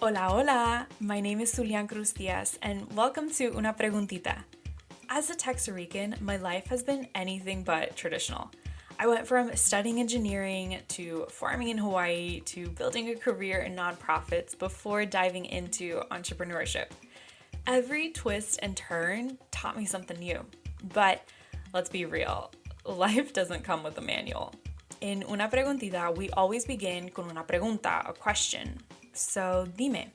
Hola, hola! My name is Zulean Cruz Diaz, and welcome to Una Preguntita. As a Texas Rican, my life has been anything but traditional. I went from studying engineering to farming in Hawaii to building a career in nonprofits before diving into entrepreneurship. Every twist and turn taught me something new. But let's be real, life doesn't come with a manual. In Una Preguntita, we always begin con una pregunta, a question. So dime,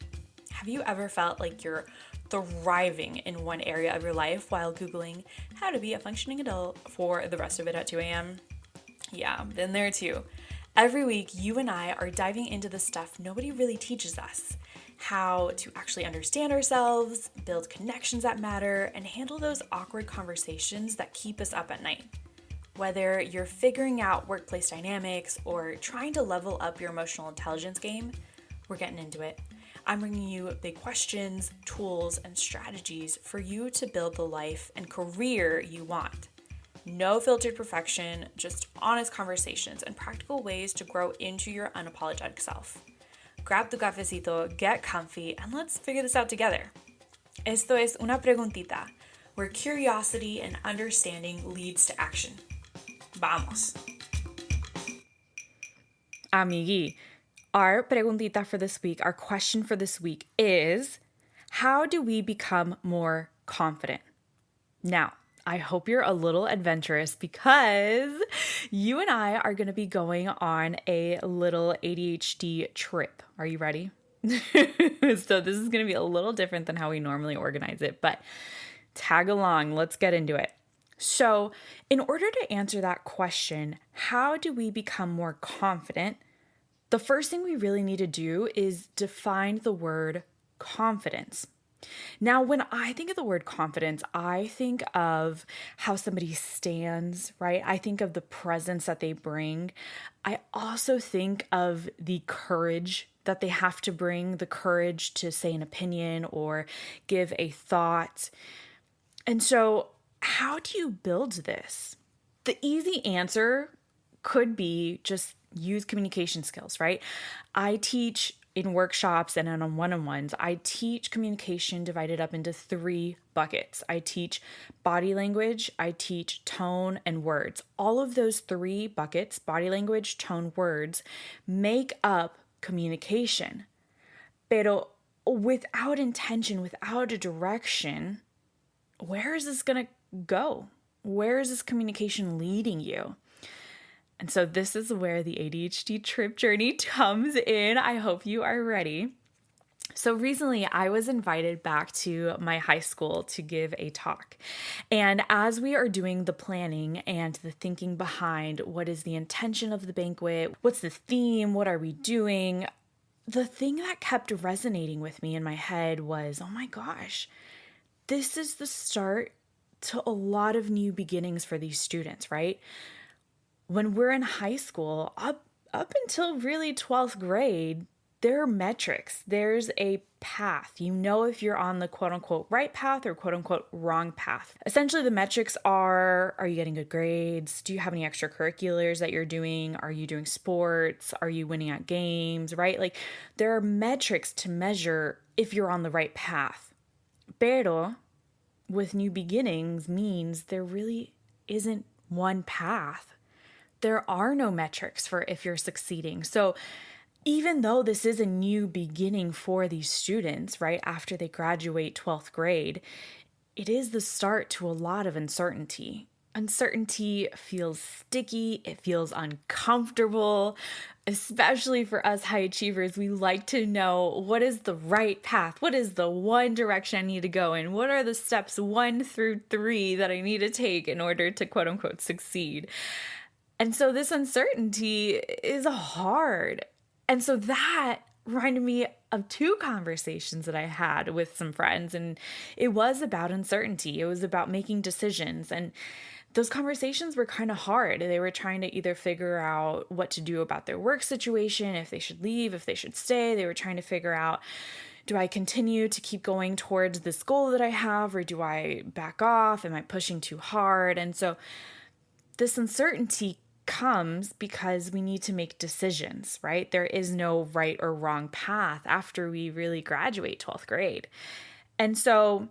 have you ever felt like you're thriving in one area of your life while Googling how to be a functioning adult for the rest of it at 2 a.m.? Yeah, been there too. Every week, you and I are diving into the stuff nobody really teaches us. How to actually understand ourselves, build connections that matter, and handle those awkward conversations that keep us up at night. Whether you're figuring out workplace dynamics or trying to level up your emotional intelligence game, we're getting into it. I'm bringing you big questions, tools, and strategies for you to build the life and career you want. No filtered perfection, just honest conversations and practical ways to grow into your unapologetic self. Grab tu cafecito, get comfy, and let's figure this out together. Esto es Una Preguntita, where curiosity and understanding leads to action. Vamos! Amigui, our preguntita for this week, our question for this week is, how do we become more confident? Now, I hope you're a little adventurous because you and I are going to be going on a little ADHD trip. Are you ready? So this is going to be a little different than how we normally organize it, but tag along. Let's get into it. So in order to answer that question, how do we become more confident? The first thing we really need to do is define the word confidence. Now, when I think of the word confidence, I think of how somebody stands, right? I think of the presence that they bring. I also think of the courage that they have to bring, the courage to say an opinion or give a thought. And so, how do you build this? The easy answer could be just use communication skills, right? I teach in workshops and on one-on-ones, I teach communication divided up into 3 buckets. I teach body language, I teach tone, and words. All of those 3 buckets, body language, tone, words, make up communication. Pero without intention, without a direction, where is this going to go? Where is this communication leading you? And so this is where the ADHD trip journey comes in. I hope you are ready. So recently I was invited back to my high school to give a talk. And as we are doing the planning and the thinking behind what is the intention of the banquet, what's the theme, what are we doing, the thing that kept resonating with me in my head was, oh my gosh, this is the start to a lot of new beginnings for these students, right? When we're in high school, up until really 12th grade, there are metrics. There's a path. You know if you're on the quote-unquote right path or quote-unquote wrong path. Essentially, the metrics are you getting good grades? Do you have any extracurriculars that you're doing? Are you doing sports? Are you winning at games, right? Like, there are metrics to measure if you're on the right path. Pero with new beginnings means there really isn't one path. There are no metrics for if you're succeeding. So even though this is a new beginning for these students, right, after they graduate 12th grade, it is the start to a lot of uncertainty. Uncertainty feels sticky, it feels uncomfortable, especially for us high achievers. We like to know what is the right path, what is the one direction I need to go in, what are the steps 1 through 3 that I need to take in order to quote unquote succeed. And so this uncertainty is hard. And so that reminded me of 2 conversations that I had with some friends, and it was about uncertainty. It was about making decisions, and those conversations were kind of hard. They were trying to either figure out what to do about their work situation, if they should leave, if they should stay. They were trying to figure out, do I continue to keep going towards this goal that I have, or do I back off? Am I pushing too hard? And so this uncertainty comes because we need to make decisions, right? There is no right or wrong path after we really graduate 12th grade. And so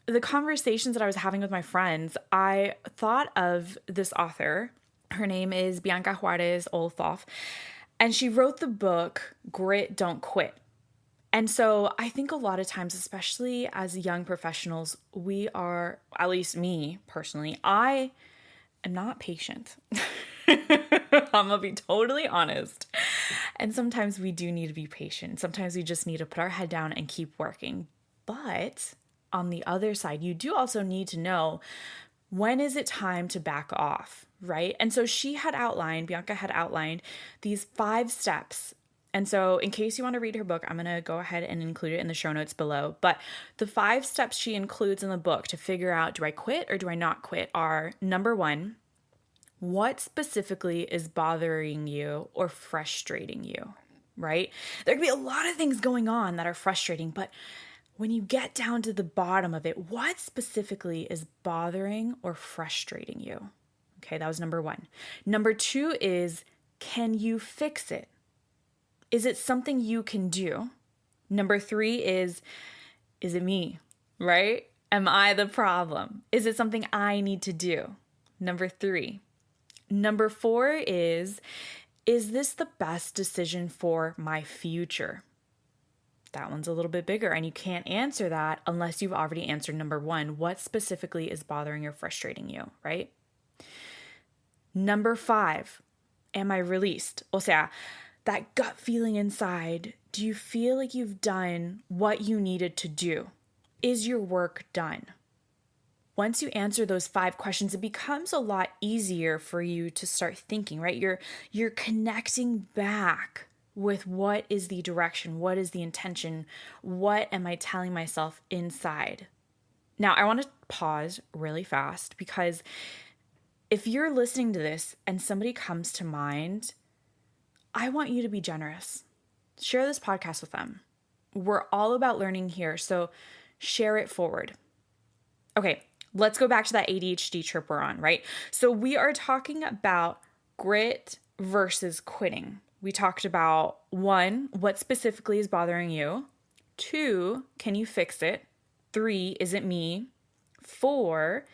the conversations that I was having with my friends, I thought of this author. Her name is Bianca Juarez Olthoff, and she wrote the book Grit, Don't Quit. And so I think a lot of times, especially as young professionals, we are, at least me personally, I am not patient. I'm gonna be totally honest. And sometimes we do need to be patient. Sometimes we just need to put our head down and keep working. But on the other side, you do also need to know, when is it time to back off, right? And so Bianca had outlined these 5 steps. And so in case you want to read her book, I'm going to go ahead and include it in the show notes below. But the 5 steps she includes in the book to figure out, do I quit or do I not quit, are: number 1, what specifically is bothering you or frustrating you, right? There can be a lot of things going on that are frustrating, but when you get down to the bottom of it, what specifically is bothering or frustrating you? Okay, that was number 1. Number 2 is, can you fix it? Is it something you can do? Number 3 is it me, right? Am I the problem? Is it something I need to do? Number 3. Number 4 is this the best decision for my future? That one's a little bit bigger, and you can't answer that unless you've already answered number 1. What specifically is bothering or frustrating you, right? Number 5, am I released? O sea, that gut feeling inside, do you feel like you've done what you needed to do? Is your work done? Once you answer those 5 questions, it becomes a lot easier for you to start thinking, right? You're connecting back with what is the direction, what is the intention, what am I telling myself inside? Now, I want to pause really fast, because if you're listening to this and somebody comes to mind, I want you to be generous. Share this podcast with them. We're all about learning here, so share it forward. Okay, let's go back to that ADHD trip we're on, right? So we are talking about grit versus quitting. We talked about 1, what specifically is bothering you? 2, can you fix it? 3, is it me? 4,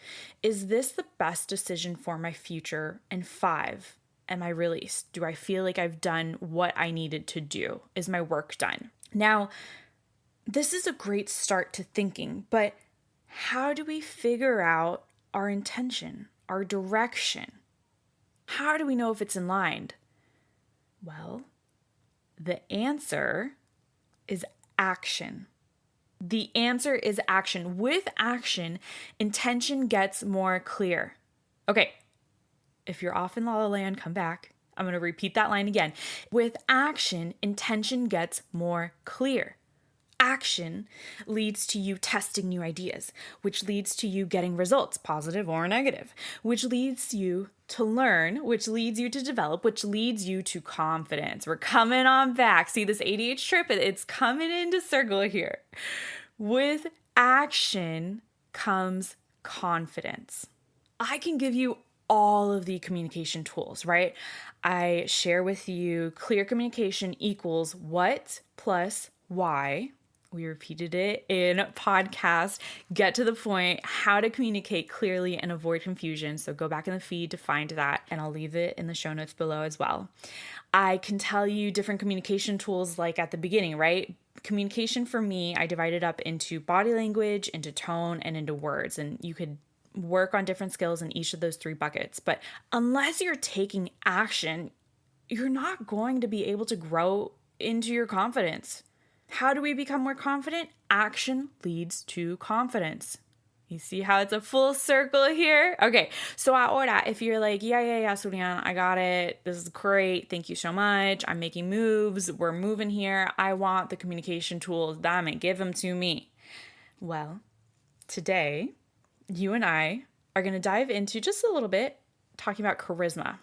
is this the best decision for my future? And 5, am I released? Do I feel like I've done what I needed to do? Is my work done? Now, this is a great start to thinking, but how do we figure out our intention, our direction? How do we know if it's in line? Well, the answer is action. The answer is action. With action, intention gets more clear. Okay, if you're off in La La Land, come back. I'm going to repeat that line again. With action, intention gets more clear. Action leads to you testing new ideas, which leads to you getting results, positive or negative, which leads you to learn, which leads you to develop, which leads you to confidence. We're coming on back. See this ADH trip? It's coming into circle here. With action comes confidence. I can give you all of the communication tools, right? I share with you clear communication equals what plus why. We repeated it in podcast, get to the point, how to communicate clearly and avoid confusion. So go back in the feed to find that, and I'll leave it in the show notes below as well. I can tell you different communication tools like at the beginning, right? Communication for me, I divided up into body language, into tone, and into words. And you could work on different skills in each of those 3 buckets. But unless you're taking action, you're not going to be able to grow into your confidence. How do we become more confident? Action leads to confidence. You see how it's a full circle here? Okay, so ahora, if you're like, yeah, Zulean, I got it. This is great. Thank you so much. I'm making moves. We're moving here. I want the communication tools. Damn it, give them to me. Well, today, you and I are going to dive into just a little bit talking about charisma.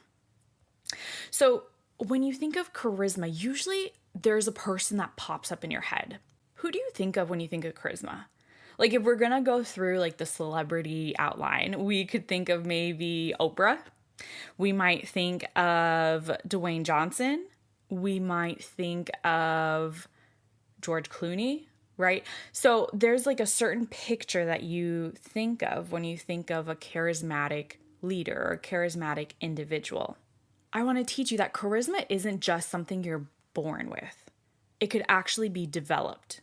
So when you think of charisma, usually there's a person that pops up in your head. Who do you think of when you think of charisma? Like if we're going to go through like the celebrity outline, we could think of maybe Oprah. We might think of Dwayne Johnson. We might think of George Clooney, right? So there's like a certain picture that you think of when you think of a charismatic leader or a charismatic individual. I want to teach you that charisma isn't just something you're born with. It could actually be developed.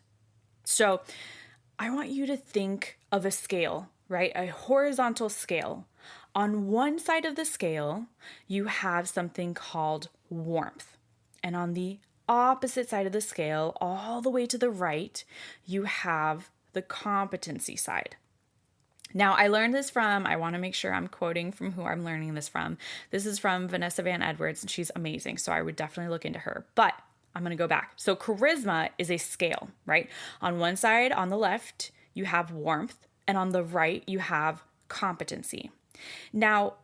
So I want you to think of a scale, right? A horizontal scale. On one side of the scale, you have something called warmth. And on the opposite side of the scale, all the way to the right, you have the competency side. Now, I learned this from, I want to make sure I'm quoting from who I'm learning this from. This is from Vanessa Van Edwards, and she's amazing. So I would definitely look into her. But I'm going to go back. So charisma is a scale, right? On one side, on the left, you have warmth, and on the right, you have competency. Now,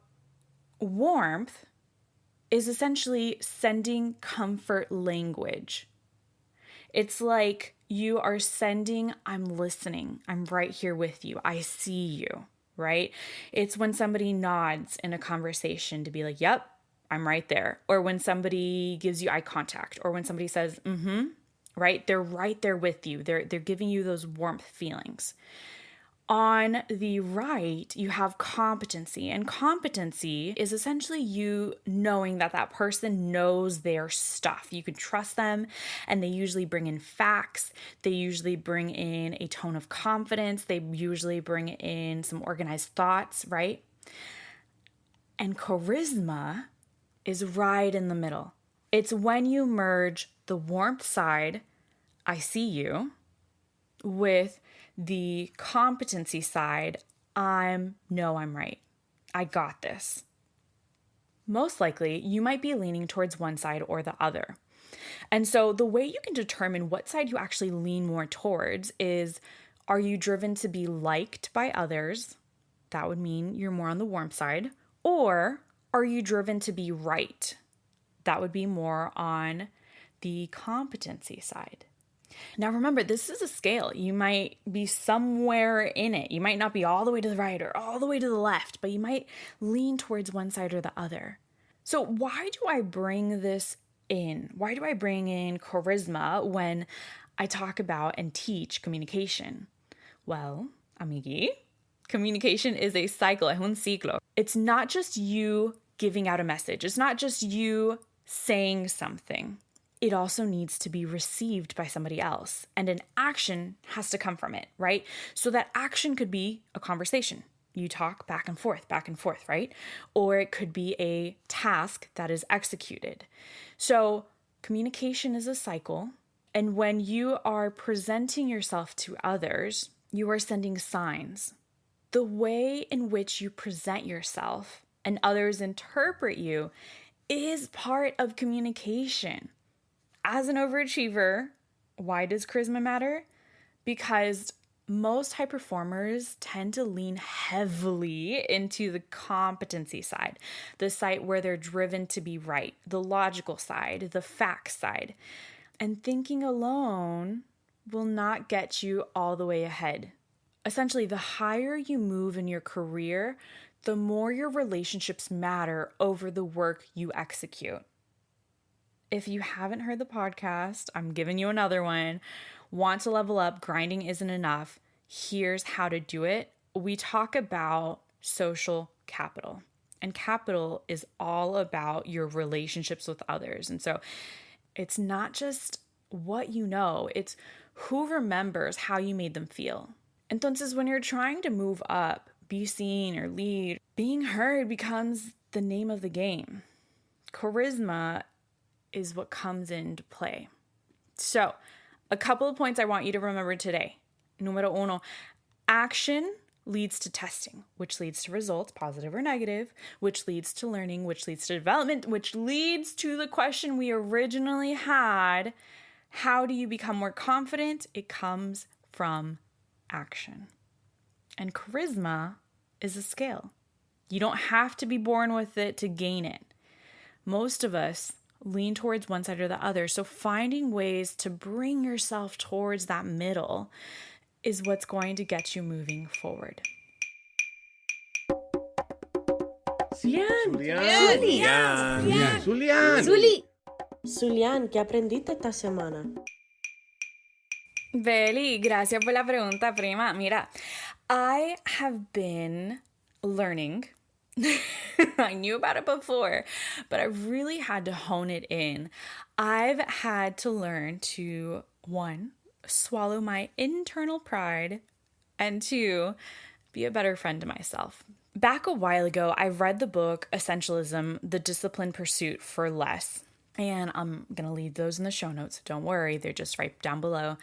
warmth is essentially sending comfort language. It's like you are sending, I'm listening, I'm right here with you, I see you, right? It's when somebody nods in a conversation to be like, yep, I'm right there. Or when somebody gives you eye contact, or when somebody says, right? They're right there with you. They're giving you those warmth feelings. On the right, you have competency, and competency is essentially you knowing that that person knows their stuff. You can trust them, and they usually bring in facts. They usually bring in a tone of confidence. They usually bring in some organized thoughts, right? And charisma is right in the middle. It's when you merge the warmth side, I see you, with the competency side, I'm right. I got this. Most likely, you might be leaning towards one side or the other. And so the way you can determine what side you actually lean more towards is, are you driven to be liked by others? That would mean you're more on the warmth side. Or are you driven to be right? That would be more on the competency side. Now remember, this is a scale. You might be somewhere in it. You might not be all the way to the right or all the way to the left, but you might lean towards one side or the other. So why do I bring this in? Why do I bring in charisma when I talk about and teach communication? Well, amigui, communication is a cycle, es un ciclo. It's not just you giving out a message. It's not just you saying something. It also needs to be received by somebody else, and an action has to come from it, right? So that action could be a conversation. You talk back and forth, right? Or it could be a task that is executed. So communication is a cycle, and when you are presenting yourself to others, you are sending signs. The way in which you present yourself and others interpret you is part of communication. As an overachiever, why does charisma matter? Because most high performers tend to lean heavily into the competency side, the side where they're driven to be right, the logical side, the facts side. And thinking alone will not get you all the way ahead. Essentially, the higher you move in your career, the more your relationships matter over the work you execute. If you haven't heard the podcast, I'm giving you another one. Want to level up, grinding isn't enough. Here's how to do it. We talk about social capital. And capital is all about your relationships with others. And so it's not just what you know, it's who remembers how you made them feel. Entonces, when you're trying to move up, be seen or lead, being heard becomes the name of the game. Charisma is what comes into play. So, a couple of points I want you to remember today. Número uno, action leads to testing, which leads to results, positive or negative, which leads to learning, which leads to development, which leads to the question we originally had. How do you become more confident? It comes from action. And charisma is a scale. You don't have to be born with it to gain it. Most of us lean towards one side or the other. So finding ways to bring yourself towards that middle is what's going to get you moving forward. Zulean, ¿qué aprendiste esta semana? Beli, gracias por la pregunta, prima. Mira, I have been learning. I knew about it before, but I really had to hone it in. I've had to learn to, one, swallow my internal pride, and two, be a better friend to myself. Back a while ago, I read the book Essentialism, The Disciplined Pursuit for Less. And I'm going to leave those in the show notes. Don't worry, they're just right down below.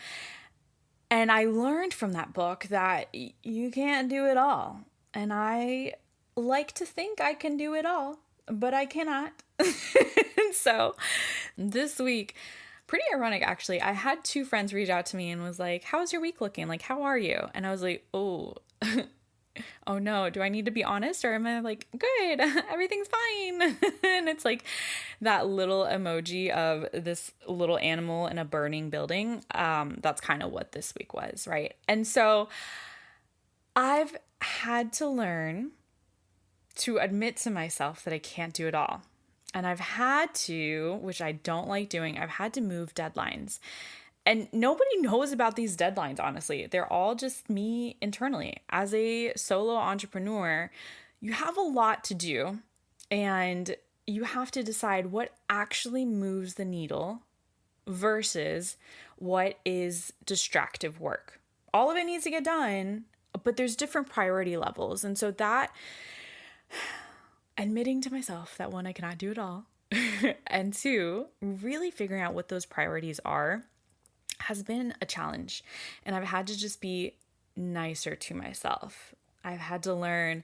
And I learned from that book that you can't do it all. And I like to think I can do it all, but I cannot. So this week, pretty ironic actually, I had two friends reach out to me and was like, how's your week looking? Like, how are you? And I was like, oh, oh no, do I need to be honest? Or am I like, good, everything's fine? And it's like that little emoji of this little animal in a burning building. That's kind of what this week was, right? And so I've had to learn to admit to myself that I can't do it all. And I've had to, which I don't like doing, I've had to move deadlines. And nobody knows about these deadlines, honestly. They're all just me internally. As a solo entrepreneur, you have a lot to do, and you have to decide what actually moves the needle versus what is distractive work. All of it needs to get done, but there's different priority levels. And so that, admitting to myself that one, I cannot do it all, and two, really figuring out what those priorities are has been a challenge. And I've had to just be nicer to myself. I've had to learn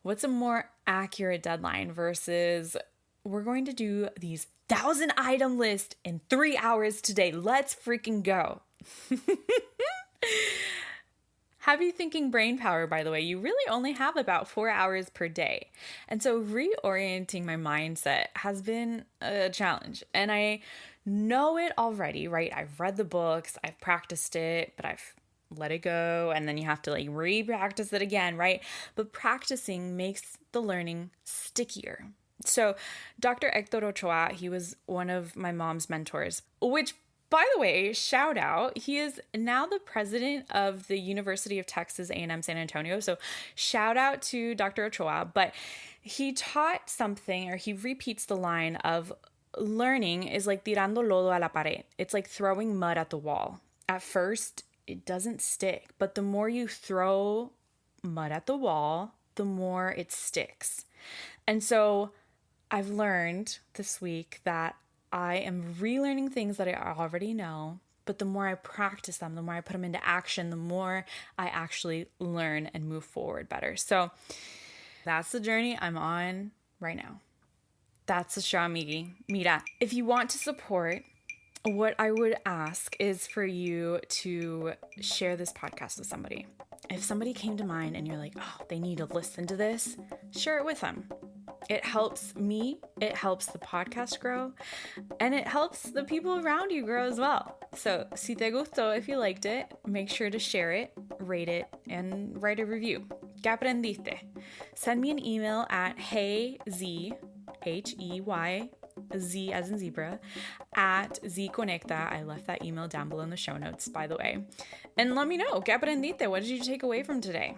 what's a more accurate deadline versus we're going to do these 1,000 item list in 3 hours today. Let's freaking go. Heavy thinking brain power, by the way, you really only have about 4 hours per day. And so reorienting my mindset has been a challenge. And I know it already, right? I've read the books, I've practiced it, but I've let it go. And then you have to like re-practice it again, right? But practicing makes the learning stickier. So Dr. Hector Ochoa, he was one of my mom's mentors, which, by the way, shout out, he is now the president of the University of Texas A&M San Antonio. So shout out to Dr. Ochoa, but he taught something, or he repeats the line of learning is like tirando lodo a la pared. It's like throwing mud at the wall. At first, it doesn't stick, but the more you throw mud at the wall, the more it sticks. And so I've learned this week that I am relearning things that I already know, but the more I practice them, the more I put them into action, the more I actually learn and move forward better. So that's the journey I'm on right now. That's the show, amigui. Mira, if you want to support, what I would ask is for you to share this podcast with somebody. If somebody came to mind and you're like, oh, they need to listen to this, share it with them. It helps me, it helps the podcast grow, and it helps the people around you grow as well. So, si te gustó, if you liked it, make sure to share it, rate it, and write a review. ¿Qué aprendiste? Send me an email at HeyZ, HeyZ as in zebra, at ZConecta. I left that email down below in the show notes, by the way. And let me know, ¿qué aprendiste? What did you take away from today?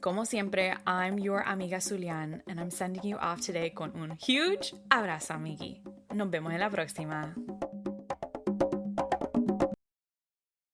Como siempre, I'm your amiga Zulean, and I'm sending you off today con un huge abrazo, amigui. Nos vemos en la próxima.